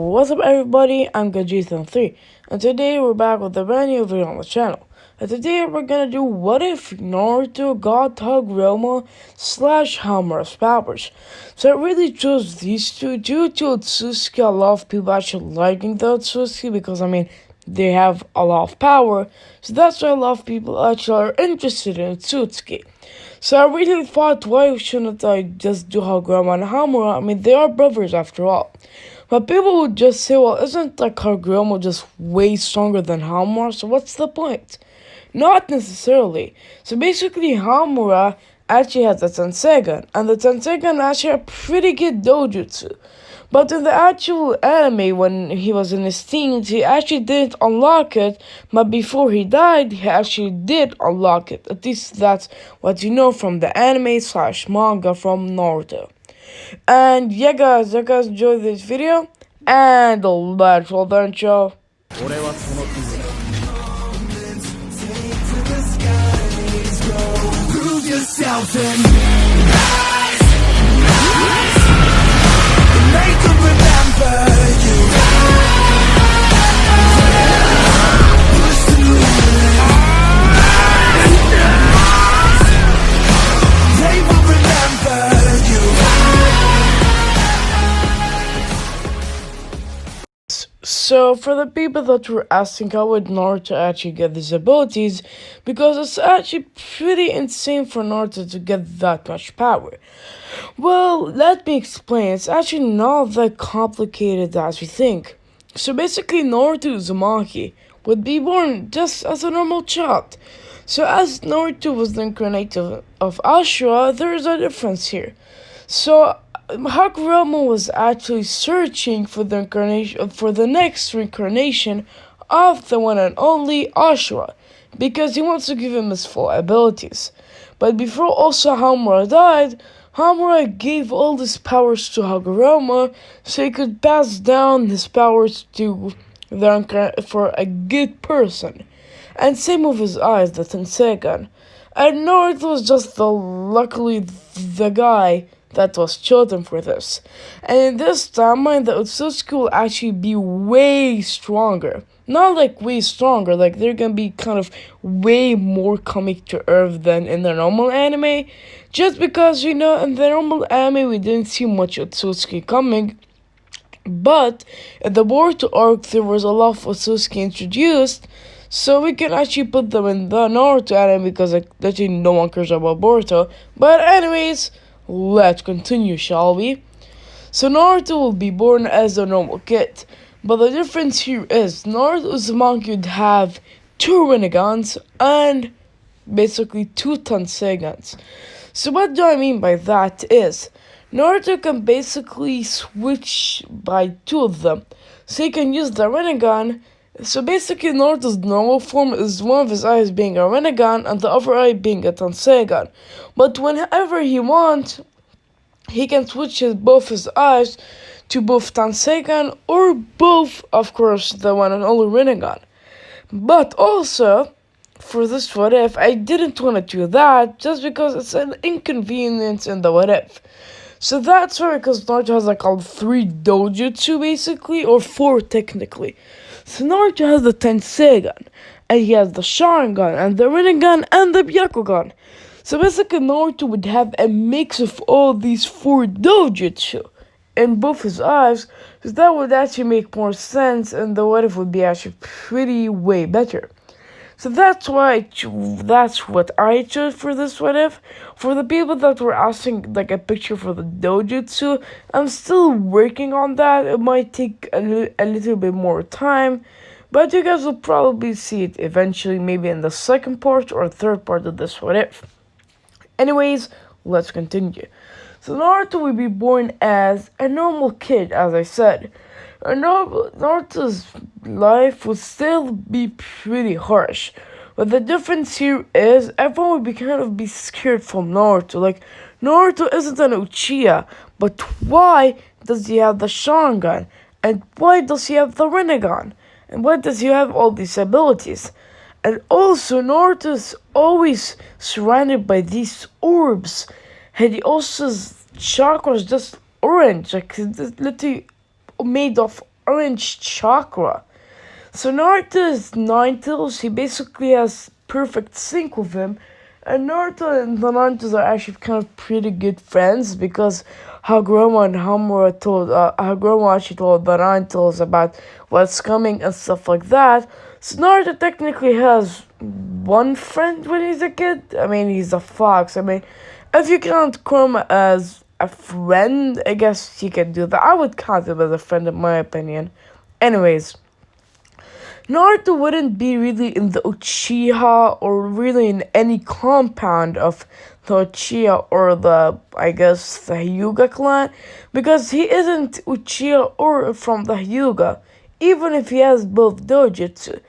What's up everybody, I'm Gajithan3 and today we're back with a brand new video on the channel. And today we're gonna do what if Naruto got Hagoromo / Hamura's powers. So I really chose these two due to Otsutsuki. A lot of people actually liking the Otsutsuki because they have a lot of power. So that's why a lot of people actually are interested in Otsutsuki. So I really thought, why shouldn't I just do Hagoromo and Hamura? They are brothers after all. But people would just say, well, isn't like Hagoromo just way stronger than Hamura? So what's the point? Not necessarily. So basically, Hamura actually has a Tensegan, and the Tensegan actually a pretty good dojutsu. But in the actual anime, when he was in his teens, he actually didn't unlock it, but before he died, he actually did unlock it. At least that's what you know from the anime / manga from Naruto. And yeah guys, you guys enjoyed this video, and let's roll the intro. Prove yourself and rise, rise, and make them remember you. Push through they will remember you. So for the people that were asking how would Naruto actually get these abilities, because it's actually pretty insane for Naruto to get that much power. Well, let me explain. It's actually not that complicated as we think. So basically, Naruto Uzumaki would be born just as a normal child. So as Naruto was the incarnation of Ashura, there is a difference here. So Hagoromo was actually searching for the next reincarnation of the one and only Ashura, because he wants to give him his full abilities. But before also Hamura died, Hamura gave all his powers to Hagoromo so he could pass down his powers to for a good person. And same with his eyes, the Tensegan. And Naruto was just luckily the guy that was chosen for this. And in this timeline, the Otsutsuki will actually be way stronger. Not like way stronger, like they're gonna be kind of way more coming to earth than in the normal anime. Just because, in the normal anime we didn't see much Otsutsuki coming. But in the Boruto arc, there was a lot of Otsutsuki introduced. So we can actually put them in the Naruto anime because literally no one cares about Boruto. But anyways, let's continue, shall we? So Naruto will be born as a normal kid, but the difference here is Naruto Uzumaki would have 2 Renegans and basically 2 Tensegans. So what do I mean by that is, Naruto can basically switch by 2 of them. So he can use the Renegan. So basically Naruto's normal form is one of his eyes being a Renegan and the other eye being a Tensegan. But whenever he wants, he can switch both his eyes to both Tensegan or both, of course, the one and only Renegan. But also, for this what if, I didn't want to do that just because it's an inconvenience in the what if. So that's why, because Naruto has like all 3 dojutsu basically, or 4 technically. So Naruto has the Tensegan, and he has the Sharingan, and the Rinnegan, and the Byakugan. So basically Naruto would have a mix of all these 4 dojutsu in both his eyes, because that would actually make more sense, and the what if would be actually pretty way better. So that's why that's what I chose for this what if. For the people that were asking like a picture for the dojutsu, I'm still working on that. It might take a little bit more time, but you guys will probably see it eventually, maybe in the second part or third part of this what if. Anyways, let's continue. So Naruto will be born as a normal kid, as I said. Naruto's life would still be pretty harsh. But the difference here is everyone would be scared from Naruto. Like, Naruto isn't an Uchiha, but why does he have the Sharingan? And why does he have the Rinnegan? And why does he have all these abilities? And also, Naruto is always surrounded by these orbs. And he also, his chakra is just orange, like it's literally made of orange chakra. So Naruto's Nine Tails, he basically has perfect sync with him. And Naruto and the Narutos are actually kind of pretty good friends because Hagoromo and Hagoromo actually told the Nine Tails about what's coming and stuff like that. So Naruto technically has one friend when he's a kid. I mean, he's a fox. I mean, if you count Chroma as a friend, I guess he can do that. I would count him as a friend in my opinion. Anyways, Naruto wouldn't be really in the Uchiha or really in any compound of the Uchiha or I guess, the Hyuga clan because he isn't Uchiha or from the Hyuga, even if he has both dojutsu.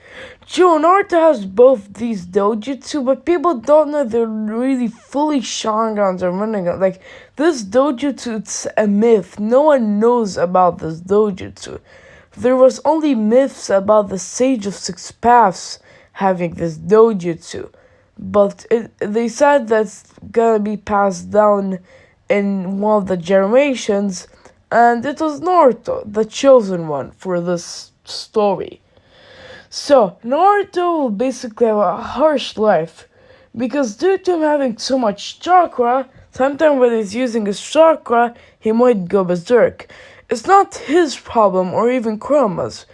True, Naruto has both these dojutsu, but people don't know they're really fully Sharingans or Rinnegan. Like, this dojutsu, it's a myth. No one knows about this dojutsu. There was only myths about the Sage of Six Paths having this dojutsu, but they said that's gonna be passed down in one of the generations, and it was Naruto, the chosen one for this story. So, Naruto will basically have a harsh life, because due to him having so much chakra, sometimes when he's using his chakra, he might go berserk. It's not his problem or even Chroma's.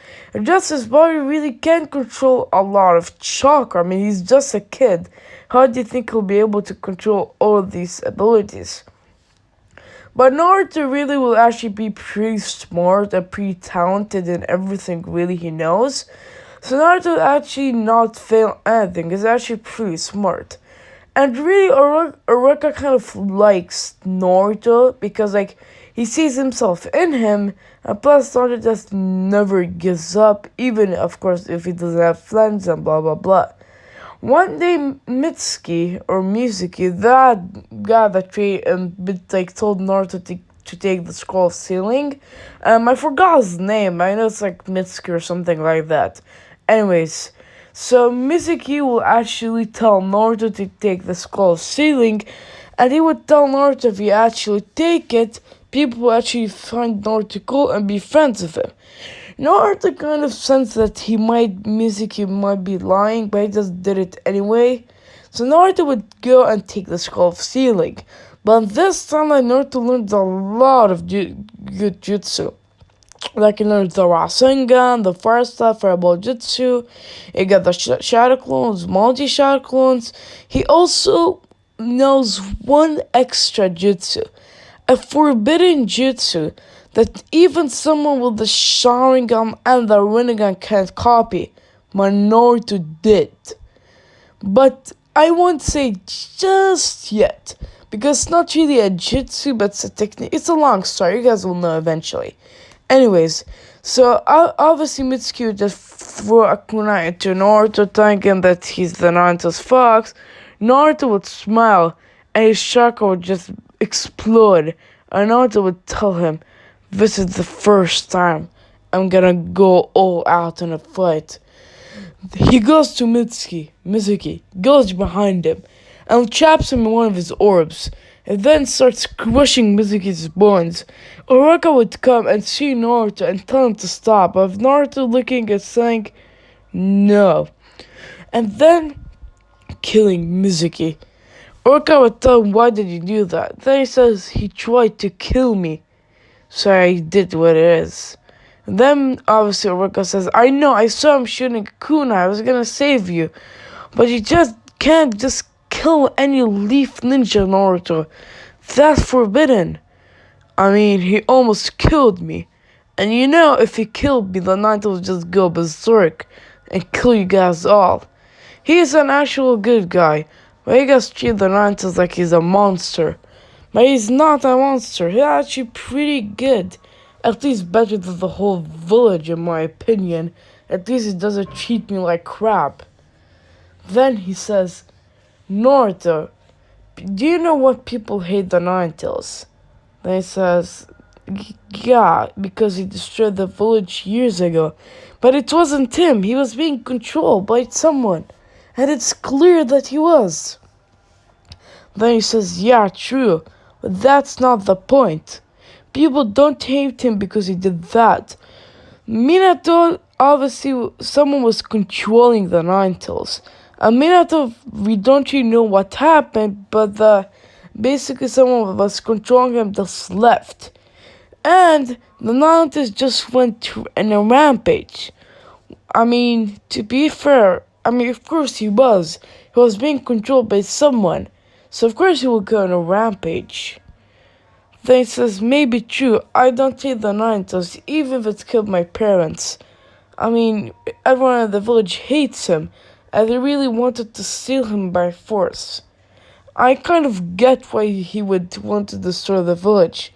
Just his body really can't control a lot of chakra. I mean, he's just a kid. How do you think he'll be able to control all of these abilities? But Naruto really will actually be pretty smart and pretty talented in everything really he knows. So Naruto will actually not fail anything. He's actually pretty smart. And really, Oroka kind of likes Naruto because, like, he sees himself in him, and plus Naruto just never gives up, even, of course, if he doesn't have friends and blah blah blah. One day, Mitsuki, or Mizuki, that guy that told Naruto to take the scroll of sealing, I forgot his name, I know it's like Mitsuki or something like that. Anyways, so Mizuki will actually tell Naruto to take the scroll of sealing, and he would tell Naruto if he actually take it, people will actually find Naruto cool and be friends with him. Naruto kind of sensed that Mizuki might be lying, but he just did it anyway. So Naruto would go and take the scroll of sealing. But this time, Naruto learned a lot of good jutsu. Like, he learned the Rasengan, the Fire Staff, Fireball Jutsu. He got the Shadow Clones, multi-Shadow Clones. He also knows one extra jutsu. A forbidden jutsu that even someone with the Sharingan and the Rinnegan can't copy. But Naruto did. But I won't say just yet, because it's not really a jutsu, but it's a technique. It's a long story, you guys will know eventually. Anyways, so obviously Mitsuki would just throw a kunai into Naruto, thinking that he's the Naruto's fox. Naruto would smile, and his chakra would just explode. And Naruto would tell him, "This is the first time I'm gonna go all out in a fight." He goes to Mizuki goes behind him, and traps him in one of his orbs, and then starts crushing Mizuki's bones. Oroka would come and see Naruto and tell him to stop, but Naruto looking and saying, "No," and then killing Mizuki. Oroka would tell him, "Why did you do that?" Then he says, "He tried to kill me, so I did what it is." And then obviously Oroka says, "I know, I saw him shooting a kunai, I was gonna save you, but you just can't just kill any leaf ninja, Naruto. That's forbidden. I mean, he almost killed me. And you know, if he killed me, the Naruto would just go berserk and kill you guys all. He's an actual good guy, but you guys treat the Naruto like he's a monster. But he's not a monster, he's actually pretty good. At least better than the whole village, in my opinion. At least he doesn't treat me like crap." Then he says, "Naruto, do you know what people hate the Ninetales?" Then he says, "Yeah, because he destroyed the village years ago. But it wasn't him, he was being controlled by someone. And it's clear that he was." Then he says, "Yeah, true, but that's not the point. People don't hate him because he did that. Minato, obviously, someone was controlling the Nine Tails. And Minato, we don't really know what happened, but basically someone was controlling him just left. And the Nine Tails just in a rampage. I mean, to be fair, of course he was. He was being controlled by someone. So of course he would go on a rampage. Then he says, maybe true, I don't take the Nine Tails, even if it killed my parents. Everyone in the village hates him, and they really wanted to steal him by force. I kind of get why he would want to destroy the village.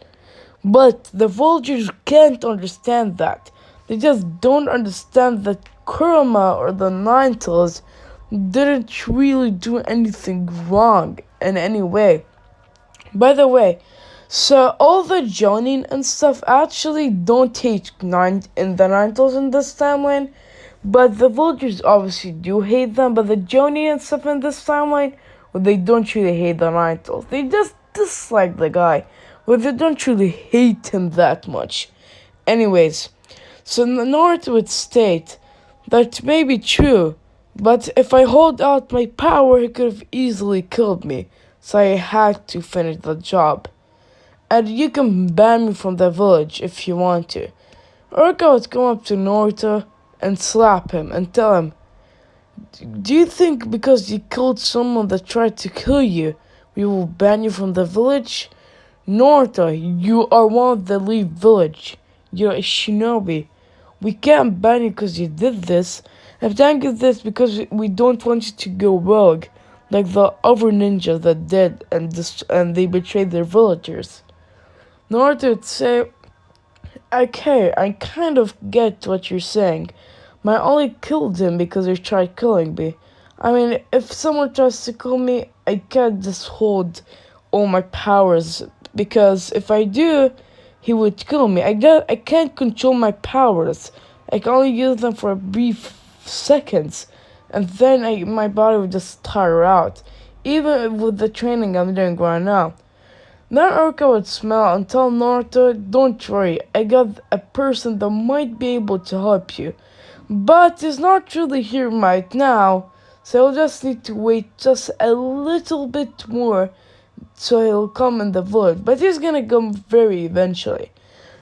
But the villagers can't understand that. They just don't understand that Kurama or the Nine Tails didn't really do anything wrong in any way. By the way, so all the Jonin and stuff actually don't hate the Nine Tails in this timeline, but the villagers obviously do hate them. But the Jonin and stuff in this timeline, well, they don't really hate the Nine Tails. They just dislike the guy, but they don't really hate him that much. Anyways, so Naruto would state that may be true, but if I hold out my power, he could have easily killed me, so I had to finish the job. And you can ban me from the village if you want to. Urka would come up to Naruto and slap him and tell him, do you think because you killed someone that tried to kill you, we will ban you from the village? Naruto, you are one of the elite village. You're a shinobi. We can't ban you because you did this. And thank you this because we don't want you to go rogue, like the other ninjas that did and they betrayed their villagers. Naruto would say, okay, I kind of get what you're saying. I only killed him because he tried killing me. If someone tries to kill me, I can't just hold all my powers, because if I do, he would kill me. I can't control my powers. I can only use them for a brief seconds, and then my body would just tire out, even with the training I'm doing right now. Then Urka would smile and tell Naruto, don't worry, I got a person that might be able to help you. But he's not really here right now, so he'll just need to wait just a little bit more, so he'll come in the village. But he's gonna come very eventually.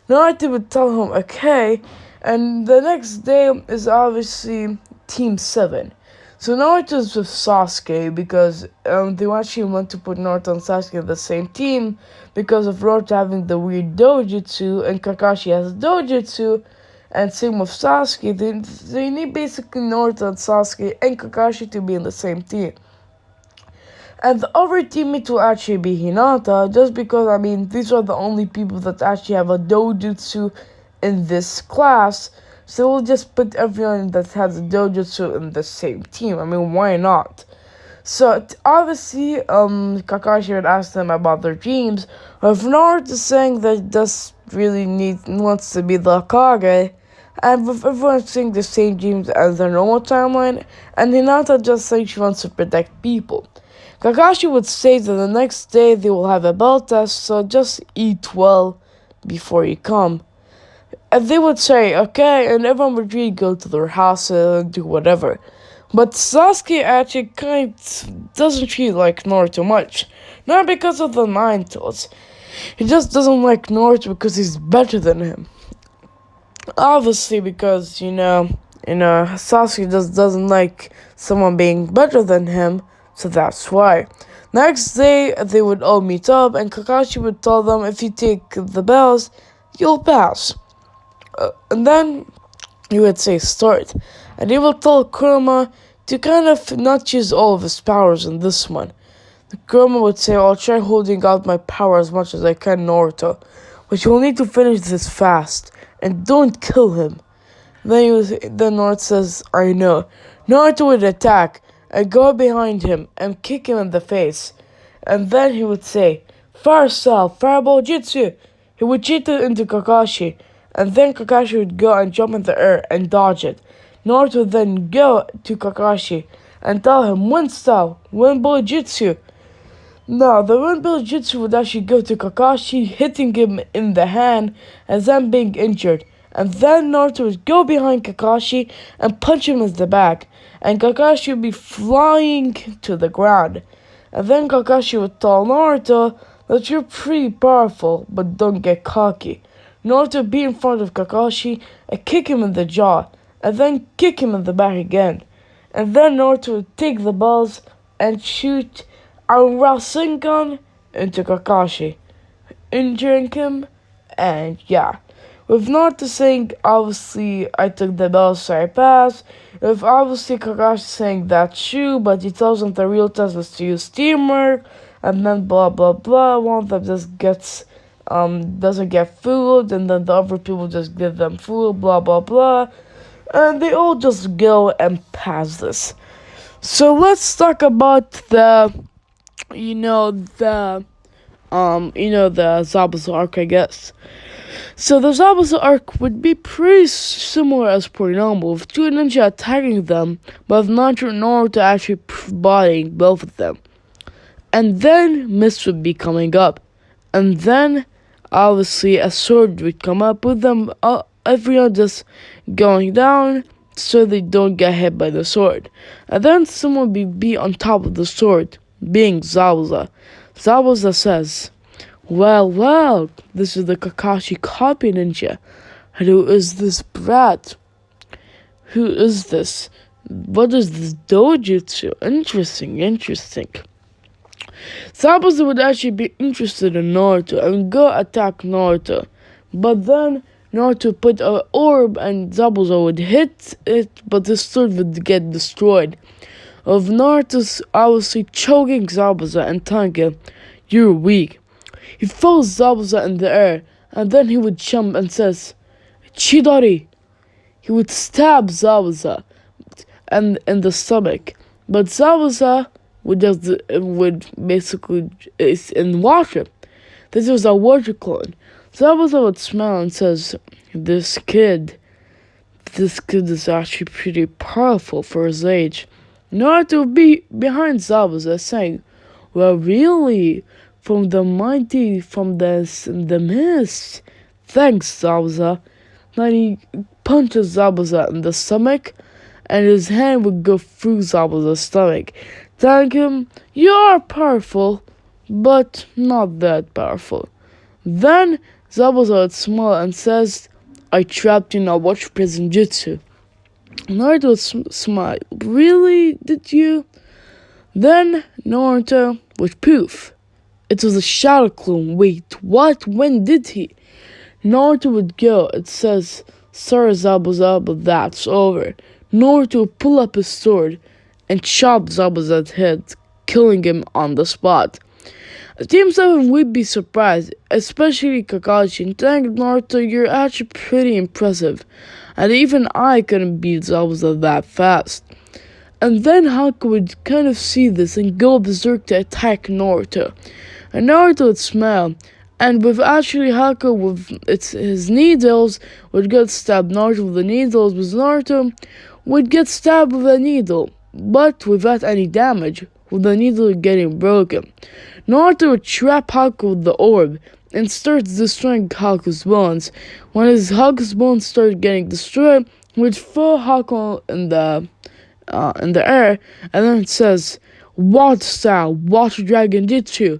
Naruto would tell him, okay, and the next day is obviously Team 7. So Naruto's with Sasuke because they actually want to put Naruto and Sasuke in the same team because of Naruto having the weird dojutsu and Kakashi has dojutsu, and same with Sasuke. They need basically Naruto and Sasuke and Kakashi to be in the same team. And the other teammate will actually be Hinata, just because these are the only people that actually have a dojutsu in this class. So we'll just put everyone that has a dojutsu in the same team. Why not? So obviously, Kakashi would ask them about their dreams. If Naruto is saying that he just really wants to be the Hokage, and with everyone saying the same dreams as their normal timeline, and Hinata just saying she wants to protect people. Kakashi would say that the next day they will have a bell test, so just eat well before you come. And they would say, okay, and everyone would really go to their house and do whatever. But Sasuke actually kind of doesn't really like Naruto much. Not because of the Nine Tails. He just doesn't like Naruto because he's better than him. Obviously because, Sasuke just doesn't like someone being better than him, so that's why. Next day, they would all meet up, and Kakashi would tell them, if you take the bells, you'll pass. And then he would say start, and he will tell Kurama to kind of not use all of his powers in this one. Kurama would say, I'll try holding out my power as much as I can, Naruto, but you'll need to finish this fast, and don't kill him. Then Naruto says, I know. Naruto would attack, and go behind him, and kick him in the face. And then he would say, Fire Style, Fireball Jutsu. He would cheat it into Kakashi, and then Kakashi would go and jump in the air and dodge it. Naruto would then go to Kakashi and tell him Wind Style, Wind Bullet Jutsu. Now, the Wind Bullet Jutsu would actually go to Kakashi, hitting him in the hand and then being injured. And then Naruto would go behind Kakashi and punch him in the back, and Kakashi would be flying to the ground. And then Kakashi would tell Naruto that you're pretty powerful, but don't get cocky. Naruto would be in front of Kakashi and kick him in the jaw, and then kick him in the back again. And then Naruto would take the balls and shoot a Rasengan into Kakashi, injuring him, and yeah. With Naruto saying, obviously, I took the balls, so I passed. With obviously Kakashi saying that's true, but he tells him the real test is to use teamwork, and then blah blah blah. One of them just doesn't get fooled, and then the other people just give them food, blah blah blah. And they all just go and pass this. So let's talk about the Zabuza arc, I guess. So the Zabuza arc would be pretty similar as per normal, with two ninja attacking them, but with Naruto actually bodying both of them. And then mist would be coming up. And then, obviously, a sword would come up with them, everyone just going down so they don't get hit by the sword. And then someone would be on top of the sword, being Zabuza. Zabuza says, well, this is the Kakashi copy ninja. And who is this brat? Who is this? What is this dojutsu? Interesting. Zabuza would actually be interested in Naruto and go attack Naruto. But then Naruto put an orb and Zabuza would hit it, but the sword would get destroyed. Of Naruto's obviously choking Zabuza and telling him, you're weak. He throws Zabuza in the air, and then he would jump and says, Chidori! He would stab Zabuza and in the stomach, but Zabuza would basically is in water. This was a water clone. Zabuza would smile and says, this kid is actually pretty powerful for his age. Naruto would be behind Zabuza saying, well, really? From the mist. Thanks, Zabuza. Then he punches Zabuza in the stomach, and his hand would go through Zabuza's stomach. Telling him, you are powerful, but not that powerful. Then Zabuza would smile and says, I trapped you in a watch prison jutsu. Naruto would smile. Really? Did you? Then Naruto would poof. It was a shadow clone. Wait, what? When did he? Naruto would go. It says, sorry Zabuza, but that's over. Naruto would pull up his sword and chop Zabuza's head, killing him on the spot. Team 7 would be surprised, especially Kakashi, and thank Naruto, you're actually pretty impressive. And even I couldn't beat Zabuza that fast. And then Haku would kind of see this and go berserk to attack Naruto. And Naruto would smile, and with actually Haku with his needles would get stabbed. Naruto with the needles, with Naruto would get stabbed with a needle, but without any damage, with the needle getting broken. Naruto would trap Haku with the orb and starts destroying Haku's bones. When Haku's bones started getting destroyed, he would throw Haku in the air, and then it says, Water Style, Water Dragon Jutsu.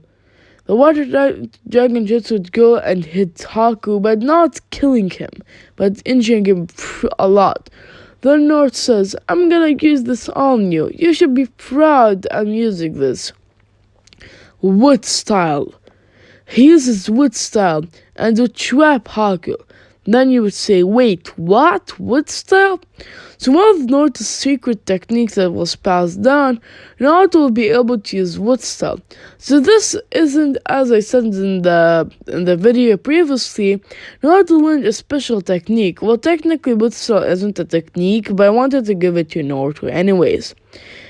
The Water Dragon Jutsu would go and hit Haku, but not killing him, but injuring him a lot. Then Naruto says, I'm gonna use this on you. You should be proud I'm using this. Wood Style. He uses Wood Style and would trap Haku. Then you would say, wait, what? Wood Style? So one of Naruto's secret techniques that was passed down, Naruto will be able to use Wood Style. So this isn't, as I said in the video previously, Naruto learned a special technique. Well, technically Wood Style isn't a technique, but I wanted to give it to Naruto anyways.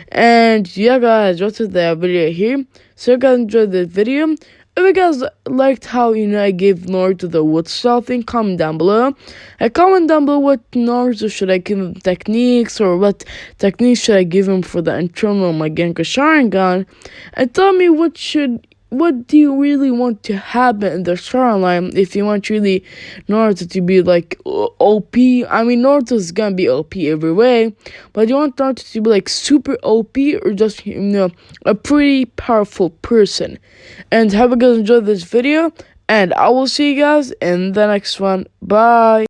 And yeah guys, that's the video here. So you guys enjoyed the video. If you guys liked how, I gave Naruto the wood style thing, comment down below. And comment down below what Naruto should I give him techniques, or what techniques should I give him for the internal Genka Sharingan. And tell me what should what do you really want to happen in the storyline? If you want really Naruto to be like OP, I mean Naruto's gonna be OP every way, but you want Naruto to be like super OP or just a pretty powerful person. And hope you guys enjoyed this video, and I will see you guys in the next one. Bye.